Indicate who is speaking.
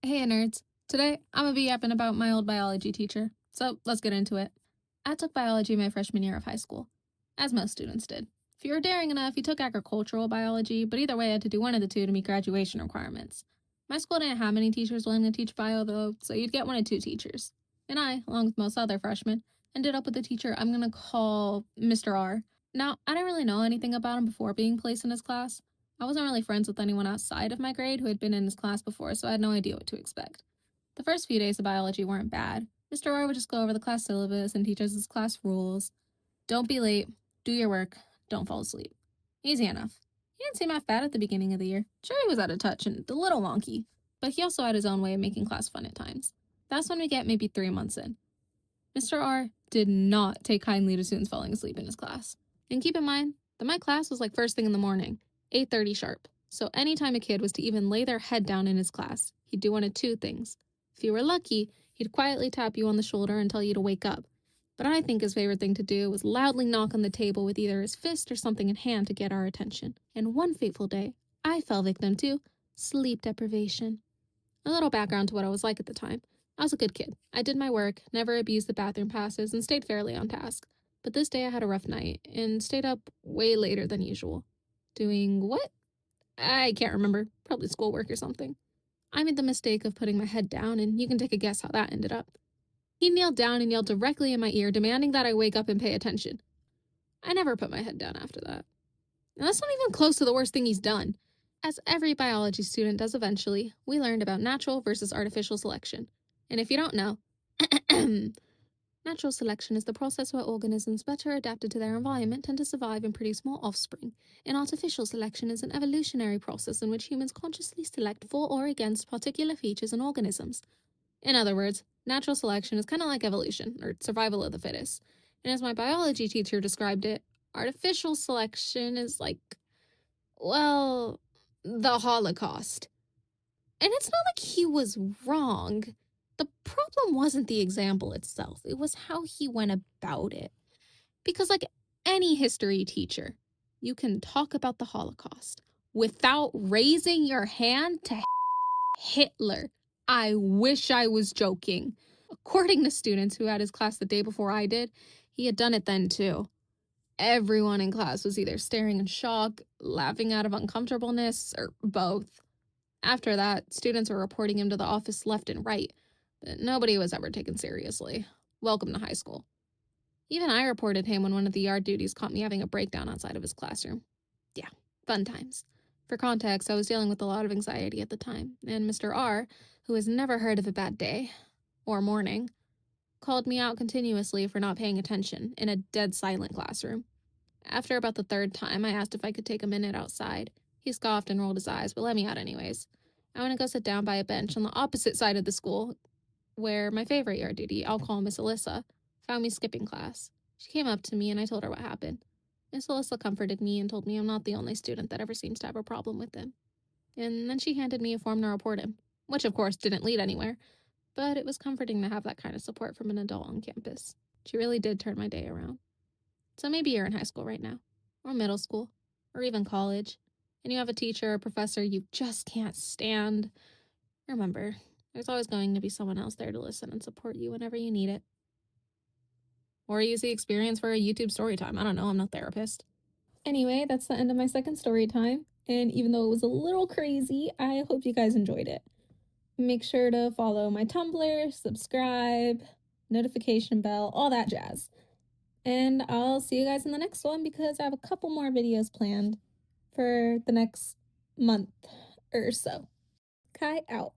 Speaker 1: Hey nerds, today I'm gonna be yapping about my old biology teacher, so let's get into it. I took biology my freshman year of high school, as most students did. If you were daring enough, you took agricultural biology, but either way I had to do one of the two to meet graduation requirements. My school didn't have many teachers willing to teach bio though, so you'd get one of two teachers. And I, along with most other freshmen, ended up with a teacher I'm gonna call Mr. R. Now, I didn't really know anything about him before being placed in his class. I wasn't really friends with anyone outside of my grade who had been in his class before, so I had no idea what to expect. The first few days of biology weren't bad. Mr. R would just go over the class syllabus and teach us his class rules. Don't be late, do your work, don't fall asleep. Easy enough. He didn't seem half bad at the beginning of the year. Sure, he was out of touch and a little wonky, but he also had his own way of making class fun at times. That's when we get maybe 3 months in. Mr. R did not take kindly to students falling asleep in his class. And keep in mind that my class was like first thing in the morning, 8:30 sharp. So anytime a kid was to even lay their head down in his class, he'd do one of two things. If you were lucky, he'd quietly tap you on the shoulder and tell you to wake up. But I think his favorite thing to do was loudly knock on the table with either his fist or something in hand to get our attention. And one fateful day, I fell victim to sleep deprivation. A little background to what I was like at the time. I was a good kid. I did my work, never abused the bathroom passes, and stayed fairly on task. But this day I had a rough night and stayed up way later than usual. Doing what? I can't remember. Probably schoolwork or something. I made the mistake of putting my head down, and you can take a guess how that ended up. He kneeled down and yelled directly in my ear, demanding that I wake up and pay attention. I never put my head down after that. And that's not even close to the worst thing he's done. As every biology student does eventually, we learned about natural versus artificial selection. And if you don't know, natural selection is the process where organisms better adapted to their environment tend to survive and produce more offspring. And artificial selection is an evolutionary process in which humans consciously select for or against particular features in organisms. In other words, natural selection is kind of like evolution, or survival of the fittest. And as my biology teacher described it, artificial selection is like, well, the Holocaust. And it's not like he was wrong. The problem wasn't the example itself, it was how he went about it. Because, like any history teacher, you can talk about the Holocaust without raising your hand to Hitler. I wish I was joking. According to students who had his class the day before I did, he had done it then too. Everyone in class was either staring in shock, laughing out of uncomfortableness, or both. After that, students were reporting him to the office left and right, but nobody was ever taken seriously. Welcome to high school. Even I reported him when one of the yard duties caught me having a breakdown outside of his classroom. Yeah, fun times. For context, I was dealing with a lot of anxiety at the time, and Mr. R, who has never heard of a bad day, or morning, called me out continuously for not paying attention in a dead silent classroom. After about the third time, I asked if I could take a minute outside. He scoffed and rolled his eyes, but let me out anyways. I went to go sit down by a bench on the opposite side of the school, where my favorite yard duty, I'll call Miss Alyssa, found me skipping class. She came up to me and I told her what happened. Miss Alyssa comforted me and told me I'm not the only student that ever seems to have a problem with him. And then she handed me a form to report him, which of course didn't lead anywhere, but it was comforting to have that kind of support from an adult on campus. She really did turn my day around. So maybe you're in high school right now, or middle school, or even college, and you have a teacher or professor you just can't stand. Remember, there's always going to be someone else there to listen and support you whenever you need it. Or use the experience for a YouTube story time. I don't know, I'm no therapist. Anyway, that's the end of my second story time, and even though it was a little crazy, I hope you guys enjoyed it. Make sure to follow my Tumblr, subscribe, notification bell, all that jazz. And I'll see you guys in the next one because I have a couple more videos planned for the next month or so. Kai out.